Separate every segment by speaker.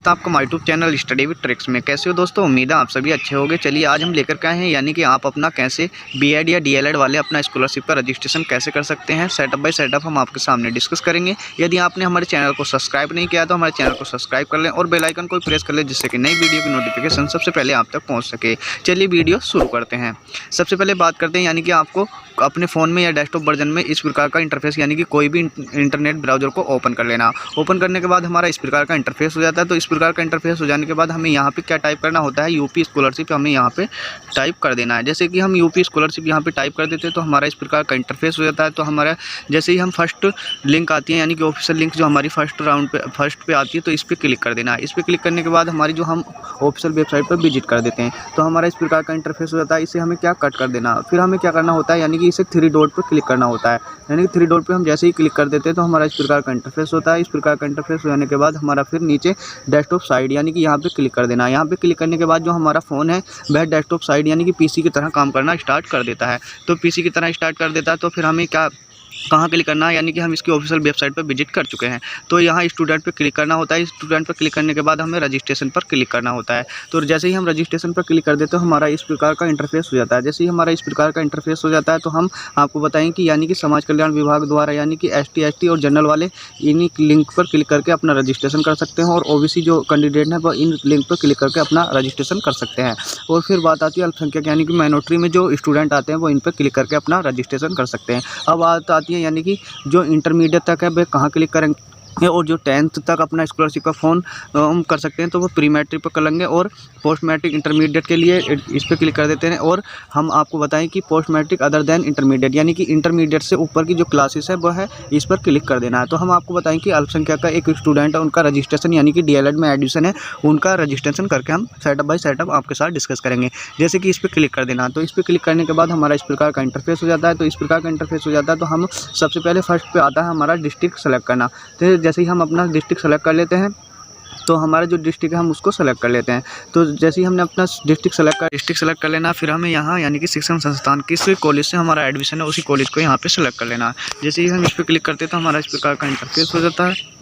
Speaker 1: तो आपका my YouTube channel study with tricks में कैसे हो दोस्तों। उम्मीद है आप सभी अच्छे होंगे। चलिए आज हम लेकर के आए हैं यानी कि आप अपना कैसे बीएड या डीएलएड वाले अपना स्कॉलरशिप का रजिस्ट्रेशन कैसे कर सकते हैं। सेटअप बाय सेटअप हम आपके सामने डिस्कस करेंगे। यदि आपने हमारे चैनल को सब्सक्राइब नहीं किया तो हमारे चैनल को सब्सक्राइब कर लें और बेल आइकन को प्रेस कर लें जिससे कि नई वीडियो की नोटिफिकेशन सबसे पहले आप तक पहुँच सके। चलिए वीडियो शुरू करते हैं। सबसे पहले बात करते हैं यानी कि आपको अपने फ़ोन में या डेस्कटॉप वर्जन में इस प्रकार का इंटरफेस यानी कि कोई भी इंटरनेट ब्राउज़र को ओपन कर लेना। ओपन करने के बाद हमारा इस प्रकार का इंटरफेस हो जाता है। तो इस प्रकार का इंटरफेस हो जाने के बाद हमें यहाँ पे क्या टाइप करना होता है, यूपी स्कॉलरशिप हमें यहाँ पे टाइप कर देना है। जैसे कि हम यूपी स्कॉलरशिप यहाँ पे टाइप कर देते हैं तो हमारा इस प्रकार का इंटरफेस हो जाता है। तो हमारा जैसे ही हम फर्स्ट लिंक आती है यानी कि ऑफिशियल लिंक जो हमारी फर्स्ट पे आती है तो इस पर क्लिक कर देना है। इस पर क्लिक करने के बाद हमारी जो हम ऑफिशियल वेबसाइट पर विजिट कर देते हैं तो हमारा इस प्रकार का इंटरफेस हो जाता है। इसे हमें क्या कट कर देना, फिर हमें क्या करना होता है यानी कि इसे 3 डॉट पर क्लिक करना होता है। यानी कि 3 डॉट पे हम जैसे ही क्लिक कर देते हैं तो हमारा इस प्रकार का इंटरफेस होता है। इस प्रकार का इंटरफेस हो जाने के बाद हमारा फिर नीचे डेस्कटॉप साइड यानी कि यहाँ पे क्लिक कर देना है। यहाँ पे क्लिक करने के बाद जो हमारा फ़ोन है वह डेस्कटॉप साइड यानी कि पीसी की तरह काम करना स्टार्ट कर देता है। तो पीसी की तरह स्टार्ट कर देता है तो फिर हमें क्या कहाँ क्लिक करना है यानी कि हम इसकी ऑफिशियल वेबसाइट पर विजिट कर चुके हैं। तो यहाँ स्टूडेंट पे क्लिक करना होता है। स्टूडेंट पर क्लिक करने के बाद हमें रजिस्ट्रेशन पर क्लिक करना होता है। तो जैसे ही हम रजिस्ट्रेशन पर क्लिक कर देते हैं तो हमारा इस प्रकार का इंटरफेस हो जाता है। जैसे ही हमारा इस प्रकार का इंटरफेस हो जाता है तो हम आपको बताएं कि यानी कि समाज कल्याण विभाग द्वारा यानी कि ST और जनरल वाले इन्हीं लिंक पर क्लिक करके अपना रजिस्ट्रेशन कर सकते हैं और OBC जो कैंडिडेट है वह इन लिंक पर क्लिक करके अपना रजिस्ट्रेशन कर सकते हैं। और फिर बात आती है अल्पसंख्यक यानी कि माइनॉरिटी में जो स्टूडेंट आते हैं वो इन पर क्लिक करके अपना रजिस्ट्रेशन कर सकते हैं। अब बात आती है यानी कि जो इंटरमीडिएट तक है वह कहाँ क्लिक करेंगे और जो 10th तक अपना स्कॉलरशिप का फॉर्म हम कर सकते हैं तो वो प्री मैट्रिक पर कर लेंगे और पोस्ट मैट्रिक इंटरमीडिएट के लिए इस पर क्लिक कर देते हैं। और हम आपको बताएं कि post matric other than intermediate यानी कि इंटरमीडिएट से ऊपर की जो क्लासेस है वह है इस पर क्लिक कर देना है। तो हम आपको बताएं कि अल्पसंख्यक का एक स्टूडेंट है उनका रजिस्ट्रेशन यानी कि डीएलएड में एडमिशन है उनका रजिस्ट्रेशन करके हम सेटअप बाय सेटअप आपके साथ डिस्कस करेंगे। जैसे कि इस पर क्लिक कर देना, तो इस पर क्लिक करने के बाद हमारा इस प्रकार का इंटरफेस हो जाता है। तो इस प्रकार का इंटरफेस हो जाता है तो हम सबसे पहले फर्स्ट पे आता है हमारा डिस्ट्रिक्ट सेलेक्ट करना। तो जैसे ही हम अपना डिस्ट्रिक्ट सेलेक्ट कर लेते हैं तो हमारा जो डिस्ट्रिक्ट है हम उसको सेलेक्ट कर लेते हैं। तो जैसे ही हमने अपना डिस्ट्रिक्ट सेलेक्ट कर लेना, फिर हमें यहाँ यानी कि शिक्षण संस्थान किस कॉलेज से हमारा एडमिशन है उसी कॉलेज को यहाँ पे सेलेक्ट कर लेना। जैसे ही हम इस पर क्लिक करते हैं तो हमारा इस प्रकार का इंटरफेस हो जाता है।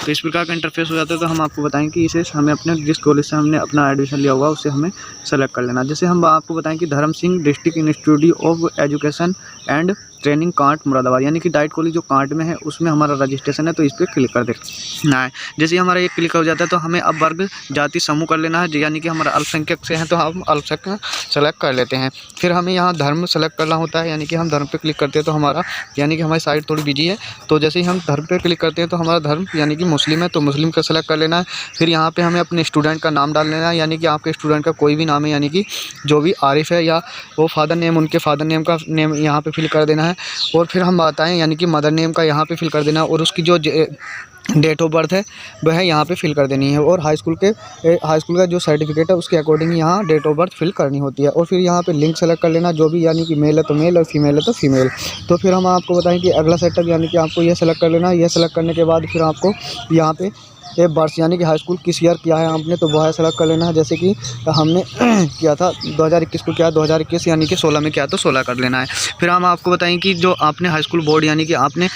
Speaker 1: तो इस प्रकार का इंटरफेस हो जाता है तो हम आपको बताएं कि इसे हमें अपने जिस कॉलेज से हमने अपना एडमिशन लिया हुआ उसे हमें सेलेक्ट कर लेना। जैसे हम आपको बताएं कि धर्म Singh district institute of education and training can't Moradabad यानी कि डाइट कॉलेज जो कांट में है उसमें हमारा रजिस्ट्रेशन है तो इस पर क्लिक कर देना है। जैसे ही हमारा ये क्लिक हो जाता है तो हमें अब वर्ग जाति समूह कर लेना है यानी कि हमारा अल्पसंख्यक से हैं तो हम अल्पसंख्यक सेलेक्ट कर लेते हैं। फिर हमें यहाँ धर्म सेलेक्ट करना होता है यानी कि हम धर्म पे क्लिक करते हैं तो हमारा यानी कि हमारी साइट थोड़ी बिजी है तो जैसे ही हम धर्म पे क्लिक करते हैं तो हमारा धर्म यानी कि मुस्लिम है तो मुस्लिम का सेलेक्ट कर लेना है। फिर यहाँ पे हमें अपने स्टूडेंट का नाम डाल लेना है यानी कि आपके स्टूडेंट का कोई भी नाम है यानी कि जो भी आरिफ है या वो फादर नेम उनके फादर नेम का नेम यहाँ पे फिल कर देना है। और फिर हम बताएं यानी कि मदर नेम का यहाँ पे फिल कर देना है और उसकी जो डेट ऑफ बर्थ है वह यहाँ पे फिल कर देनी है। और हाई स्कूल का जो सर्टिफिकेट है उसके अकॉर्डिंग यहाँ डेट ऑफ बर्थ फिल करनी होती है। और फिर यहाँ पे लिंक सेलेक्ट कर लेना जो भी यानी कि मेल है तो मेल और फीमेल है तो फीमेल। तो फिर हम आपको बताएं कि अगला सेटअप यानी कि आपको यह सेलेक्ट कर लेना है। यह सेलेक्ट करने के बाद फिर आपको यहाँ पे ये वर्ष यानी कि हाई स्कूल किस ईयर किया है आपने तो वह सेलेक्ट कर लेना है। जैसे कि हमने किया था 2021 को किया, 2021 यानी कि 16 में किया तो 16 कर लेना है। फिर हम आपको बताएं कि जो आपने हाई स्कूल बोर्ड यानी कि आपने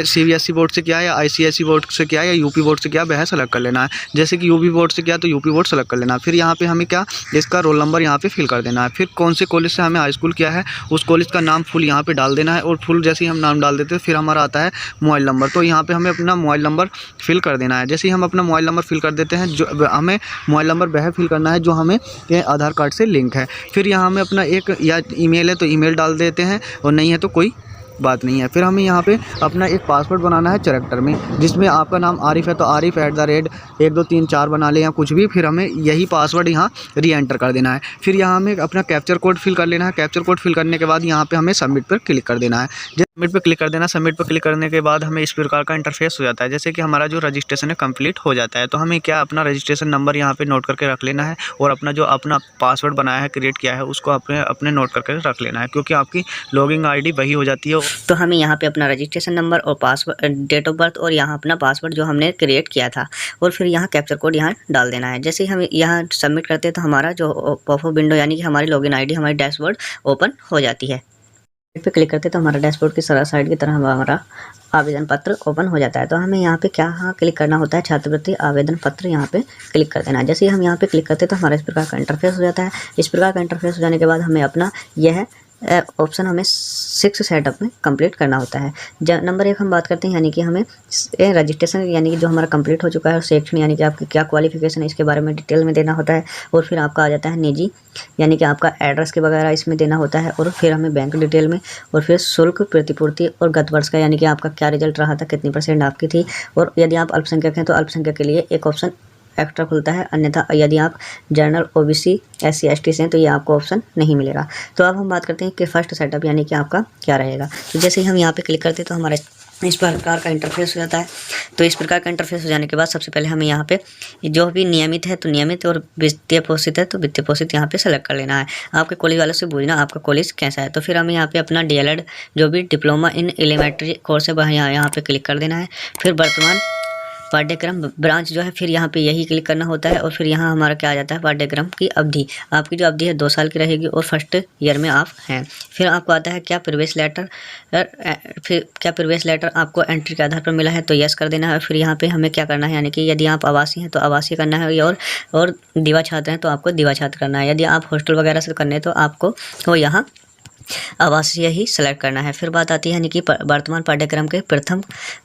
Speaker 1: CBSE बोर्ड से किया या ICSE बोर्ड से किया या यूपी बोर्ड से किया वह सेलेक्ट कर लेना है। जैसे कि यूपी बोर्ड से किया तो यूपी बोर्ड सेलेक्ट कर लेना है। फिर यहाँ पे हमें क्या इसका रोल नंबर यहाँ पे फिल कर देना है। फिर कौन से कॉलेज से हमें हाई स्कूल किया है उस कॉलेज का नाम फुल यहाँ पे डाल देना है। और फुल जैसे ही हम नाम डाल देते हैं फिर हमारा आता है मोबाइल नंबर। तो यहाँ पे हमें अपना मोबाइल नंबर फिल कर देना है। जैसे ही हम अपना मोबाइल नंबर फिल कर देते हैं जो हमें मोबाइल नंबर वह फिल करना है जो हमें आधार कार्ड से लिंक है। फिर यहाँ हमें अपना एक या ईमेल है तो ईमेल डाल देते हैं और नहीं है तो कोई बात नहीं है। फिर हमें यहाँ पे अपना एक पासवर्ड बनाना है कैरेक्टर में जिसमें आपका नाम आरिफ है तो आरिफ @1 2 3 4 बना लें या कुछ भी। फिर हमें यही पासवर्ड यहाँ री एंटर कर देना है। फिर यहाँ हमें अपना कैप्चर कोड फिल कर लेना है। कैप्चर कोड फिल करने के बाद यहाँ पे हमें सबमिट पर क्लिक कर देना है। सबमिट पर क्लिक कर देना। सबमिट पर क्लिक करने के बाद हमें इस प्रकार का इंटरफेस हो जाता है जैसे कि हमारा जो रजिस्ट्रेशन है कंप्लीट हो जाता है। तो हमें क्या अपना रजिस्ट्रेशन नंबर यहाँ पे नोट करके रख लेना है और अपना जो अपना पासवर्ड बनाया है क्रिएट किया है उसको अपने नोट करके रख लेना है क्योंकि आपकी लॉगिन ID वही हो जाती है।
Speaker 2: तो हमें यहाँ पे अपना रजिस्ट्रेशन नंबर और पासवर्ड डेट ऑफ बर्थ और यहाँ अपना पासवर्ड जो हमने क्रिएट किया था और फिर यहाँ कैप्चर कोड यहाँ डाल देना है। जैसे ही हम यहाँ सबमिट करते हैं तो हमारा जो पॉपअप विंडो यानी कि हमारी लॉगिन ID हमारी डैशबोर्ड ओपन हो जाती है। पे क्लिक करते हैं तो हमारा डैशबोर्ड की साइड की तरह हमारा आवेदन पत्र ओपन हो जाता है। तो हमें यहाँ पे क्या क्लिक करना होता है, छात्रवृत्ति आवेदन पत्र यहाँ पे क्लिक कर देना है। जैसे ही हम यहाँ पे क्लिक करते हैं तो हमारा इस प्रकार का इंटरफेस हो जाता है। इस प्रकार का इंटरफेस हो जाने के बाद हमें अपना यह ऑप्शन हमें 6 सेटअप में कंप्लीट करना होता है। नंबर 1 हम बात करते हैं, यानी कि हमें रजिस्ट्रेशन यानी कि जो हमारा कंप्लीट हो चुका है, और सेक्शन यानी कि आपकी क्या क्वालिफिकेशन है इसके बारे में डिटेल में देना होता है। और फिर आपका आ जाता है निजी, यानी कि आपका एड्रेस के वगैरह इसमें देना होता है। और फिर हमें बैंक डिटेल में, और फिर शुल्क प्रतिपूर्ति और गत वर्ष का, यानी कि आपका क्या रिजल्ट रहा था, कितनी % आपकी थी। और यदि आप अल्पसंख्यक हैं तो अल्पसंख्यक के लिए एक ऑप्शन एक्स्ट्रा खुलता है, अन्यथा यदि आप जनरल OBC SC ST से हैं तो ये आपको ऑप्शन नहीं मिलेगा। तो अब हम बात करते हैं कि फर्स्ट सेटअप यानी कि आपका क्या रहेगा। तो जैसे ही हम यहाँ पे क्लिक करते हैं तो हमारा इस प्रकार का इंटरफेस हो जाता है। तो इस प्रकार का इंटरफेस हो जाने के बाद सबसे पहले हमें यहाँ पे जो भी नियमित है तो नियमित, और वित्तीय पोषित है तो वित्तीय पोषित यहाँ पे सेलेक्ट कर लेना है। आपके कॉलेज वालों से पूछना आपका कॉलेज कैसा है। तो फिर हमें यहाँ पे अपना DLED जो भी डिप्लोमा इन एलिमेंट्री कोर्स है वह यहाँ पे क्लिक कर देना है। फिर वर्तमान पाठ्यक्रम ब्रांच जो है, फिर यहाँ पे यही क्लिक करना होता है। और फिर यहाँ हमारा क्या आ जाता है, पाठ्यक्रम की अवधि, आपकी जो अवधि है 2 साल की रहेगी और फर्स्ट ईयर में आप हैं। फिर आपको आता है क्या प्रवेश लेटर, फिर क्या प्रवेश लेटर आपको एंट्री के आधार पर मिला है तो यस कर देना है। फिर यहाँ पे हमें क्या करना है, यानी कि यदि आप आवासीय हैं तो आवासीय करना है, और दिवा छात्र हैं तो आपको दिवा छात्र करना है। यदि आप हॉस्टल वगैरह से करने तो आपको वो यहाँ आवासीय ही सेलेक्ट करना है। फिर बात आती है यानी कि वर्तमान पाठ्यक्रम के प्रथम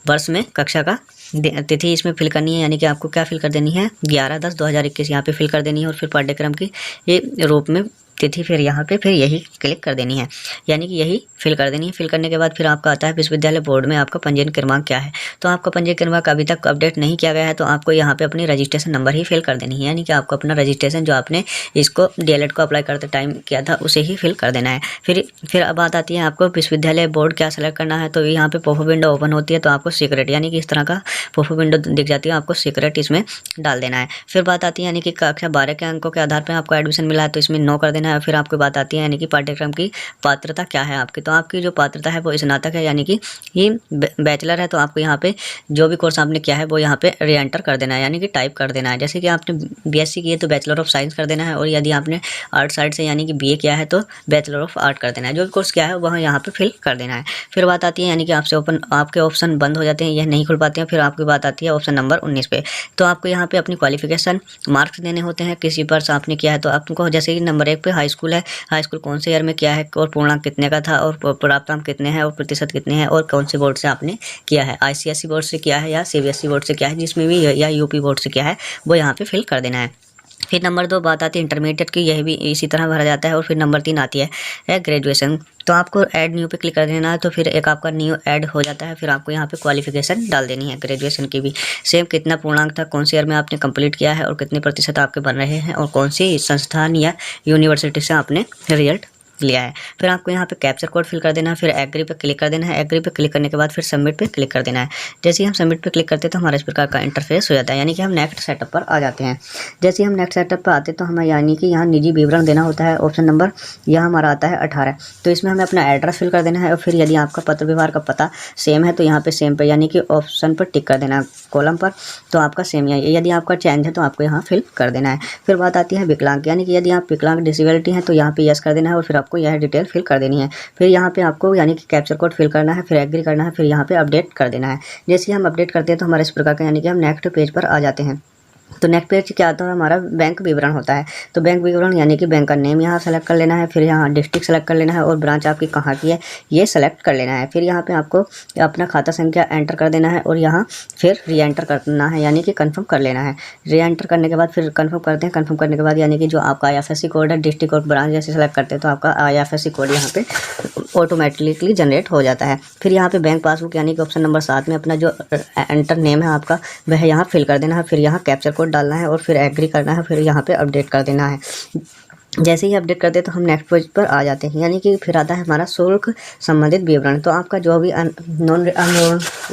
Speaker 2: वर्ष में कक्षा का तिथि इसमें फिल करनी है, यानी कि आपको क्या फिल कर देनी है, 11/10/2021 यहाँ पे फिल कर देनी है। और फिर पाठ्यक्रम की ये रूप में तिथि फिर यहाँ पे फिर यही क्लिक कर देनी है, यानी कि यही फिल कर देनी है। फिल करने के बाद फिर आपका आता है विश्वविद्यालय बोर्ड में आपका पंजीयन क्रमांक क्या है। तो आपका पंजीयन क्रमांक अभी तक अपडेट नहीं किया गया है तो आपको यहाँ पे अपनी रजिस्ट्रेशन नंबर ही फिल कर देनी है, यानी कि आपको अपना रजिस्ट्रेशन जो आपने इसको DLED को अप्लाई करते टाइम किया था उसे ही फिल कर देना है। फिर अब बात आती है आपको विश्वविद्यालय बोर्ड क्या सेलेक्ट करना है। तो यहाँ पे पॉपअप विंडो ओपन होती है तो आपको सीक्रेट, यानी कि इस तरह का पॉपअप विंडो दिख जाती है, आपको सीक्रेट इसमें डाल देना है। फिर बात आती है यानी कि कक्षा 12 के अंकों के आधार पर आपको एडमिशन मिला है तो इसमें नो कर देना है। फिर आपको बात आती है यानी कि पाठ्यक्रम की पात्रता क्या है आपकी। तो आपकी जो पात्रता है वो स्नातक है, यानी कि ये बैचलर है। तो आपको यहाँ पे जो भी कोर्स आपने किया है वो यहाँ पे री एंटर कर देना है, यानी कि टाइप कर देना है। जैसे कि आपने BSc की है तो बैचलर ऑफ साइंस कर देना है, और यदि आपने आर्ट साइड से यानी कि BA किया है तो बैचलर ऑफ आर्ट कर देना है। जो भी कोर्स किया है वह यहाँ पे फिल कर देना है। फिर बात आती है यानी कि आपके ऑप्शन बंद हो जाते हैं, यह नहीं खुल पाते हैं। फिर आपकी बात आती है ऑप्शन नंबर 19 पे। तो आपको यहाँ पे अपनी क्वालिफिकेशन मार्क्स देने होते हैं, किसी वर्ष आपने किया है तो आपको, जैसे कि नंबर 1 पे हाई स्कूल है, हाई स्कूल कौन से ईयर में किया है, और पूर्णांक कितने का था, और प्राप्तांक कितने हैं, और प्रतिशत कितने हैं, और कौन से बोर्ड से आपने किया है, ICSE बोर्ड से किया है या CBSE बोर्ड से किया है, जिसमें भी, या UP बोर्ड से किया है, वो यहाँ पे फिल कर देना है। फिर नंबर 2 बात आती है इंटरमीडिएट की, यह भी इसी तरह भरा जाता है। और फिर नंबर 3 आती है ग्रेजुएशन। तो आपको ऐड न्यू पे क्लिक कर देना है, तो फिर एक आपका न्यू ऐड हो जाता है। फिर आपको यहाँ पे क्वालिफिकेशन डाल देनी है ग्रेजुएशन की भी, सेम कितना पूर्णांक था, कौन से ईयर में आपने कंप्लीट किया है, और कितने प्रतिशत आपके बन रहे हैं, और कौन सी संस्थान या यूनिवर्सिटी से आपने रिजल्ट लिया है। फिर आपको यहाँ पे कैप्चर कोड फिल कर देना है। फिर एग्री पे क्लिक कर देना है। एग्री पे क्लिक करने के बाद फिर सबमिट पे क्लिक कर देना है। जैसे ही हम सबमिट पे क्लिक करते हैं तो हमारा इस प्रकार का इंटरफेस हो जाता है, यानी कि हम नेक्स्ट सेटअप पर आ जाते हैं। जैसे ही हम नेक्स्ट सेटअप पर आते हैं तो हमें यानी कि यहाँ निजी विवरण देना होता है। ऑप्शन नंबर यह हमारा आता है 18। तो इसमें हमें अपना एड्रेस फिल कर देना है, और फिर यदि आपका पत्र व्यवहार का पता सेम है तो यहाँ पे सेम पे, यानी कि ऑप्शन पर टिक कर देना है कॉलम पर, तो आपका सेम है। यदि आपका चेंज है तो आपको यहाँ फिल कर देना है। फिर बात आती है विकलांग, यानी कि यदि आप विकलांग डिसेबिलिटी हैं तो यहाँ पे यस कर देना है, और फिर आपको यह डिटेल फिल कर देनी है। फिर यहाँ पे आपको यानी कि कैप्चर कोड फिल करना है, फिर एग्री करना है, फिर यहाँ पे अपडेट कर देना है। जैसे ही हम अपडेट करते हैं तो हमारे इस प्रकार का, यानी कि हम नेक्स्ट पेज पर आ जाते हैं। तो नेक्स्ट पेज क्या आता है, हमारा बैंक विवरण होता है। तो बैंक विवरण यानी कि बैंक का नेम यहाँ सेलेक्ट कर लेना है, फिर यहाँ डिस्ट्रिक्ट सेलेक्ट कर लेना है, और ब्रांच आपकी कहाँ की है ये सेलेक्ट कर लेना है। फिर यहाँ पे आपको अपना खाता संख्या एंटर कर देना है, और यहाँ फिर री एंटर करना है, यानी कि कंफर्म कर लेना है। री एंटर करने के बाद फिर कंफर्म करते हैं। कंफर्म करने के बाद यानी कि जो आपका IFSC कोड है, डिस्ट्रिक्ट और ब्रांच जैसे सेलेक्ट करते हैं तो आपका IFSC कोड यहाँ पे ऑटोमेटिकली जनरेट हो जाता है। फिर यहाँ पे बैंक पासबुक यानी कि ऑप्शन नंबर 7 में अपना जो एंटर नेम है आपका वह यहाँ फिल कर देना है। फिर यहाँ कैप्चर कोड डालना है, और फिर एग्री करना है, फिर यहाँ पे अपडेट कर देना है। जैसे ही अपडेट करते हैं तो हम नेक्स्ट पेज पर आ जाते हैं, यानी कि फिर आता है हमारा शुल्क संबंधित विवरण। तो आपका जो भी नॉन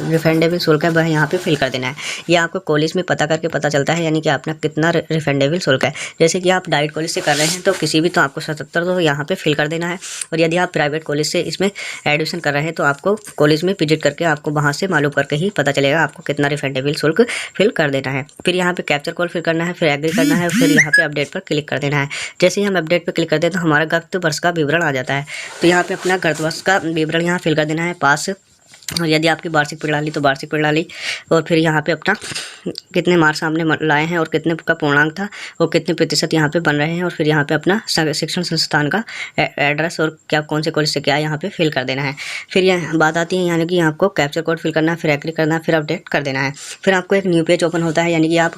Speaker 2: रिफंडेबल शुल्क है वह यहाँ पे फिल कर देना है। ये आपको कॉलेज में पता करके पता चलता है, यानी कि अपना कितना रिफंडेबल शुल्क है। जैसे कि आप डाइट कॉलेज से कर रहे हैं तो किसी भी, तो आपको 77 तो यहाँ पे फिल कर देना है। और यदि आप प्राइवेट कॉलेज से इसमें एडमिशन कर रहे हैं तो आपको कॉलेज में विजिट करके आपको वहाँ से मालूम करके ही पता चलेगा आपको कितना रिफंडेबल शुल्क फिल कर देना है। फिर यहाँ पे कैप्चर कोड फिल करना है, फिर एग्री करना है, फिर यहाँ पे अपडेट पर क्लिक कर देना है। जैसे हम अपडेट पे क्लिक करते हैं तो हमारा गत वर्ष का विवरण आ जाता है। तो यहाँ पे अपना गत वर्ष का विवरण यहाँ फिल कर देना है। पास और यदि आपकी वार्षिक प्रणाली तो वार्षिक प्रणाली, और फिर यहाँ पे अपना कितने मार्क्स हमने लाए हैं और कितने का पूर्णांक था और कितने प्रतिशत यहाँ पे बन रहे हैं, और फिर यहाँ पे अपना शिक्षण संस्थान का एड्रेस और क्या कौन से कॉलेज से क्या यहाँ पे फिल कर देना है। फिर यह बात आती है यानी कि आपको कैप्चर कोड फिल करना है, फिर एग्री करना है, फिर अपडेट कर देना है। फिर आपको एक न्यू पेज ओपन होता है, यानी कि आप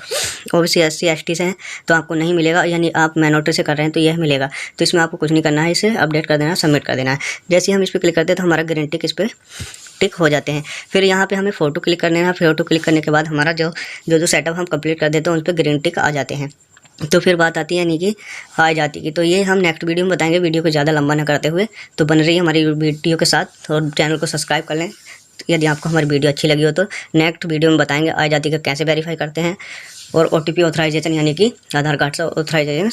Speaker 2: ओबीसी SC ST से हैं तो आपको नहीं मिलेगा, यानी आप माइनॉरिटी से कर रहे हैं तो यह मिलेगा। तो इसमें आपको कुछ नहीं करना है, इसे अपडेट कर देना है, सबमिट कर देना है। जैसे ही हम इस पर क्लिक करते हैं तो हमारा ग्रीन टिक इस पर टिक हो जाते हैं। फिर यहाँ पे हमें फ़ोटो क्लिक करना है। फोटो क्लिक करने के बाद हमारा जो सेटअप हम कंप्लीट कर देते हैं उस पर ग्रीन टिक आ जाते हैं। तो फिर बात आती है यानी कि आ जाती है। तो ये हम नेक्स्ट वीडियो में बताएंगे, वीडियो को ज़्यादा लंबा ना करते हुए। तो बन रही है हमारी वीडियो के साथ और चैनल को सब्सक्राइब कर लें। यदि आपको हमारी वीडियो अच्छी लगी हो तो नेक्स्ट वीडियो में बताएंगे आ जाती का कैसे वेरीफाई करते हैं और OTP ऑथराइजेशन यानी कि आधार कार्ड से ऑथराइजेशन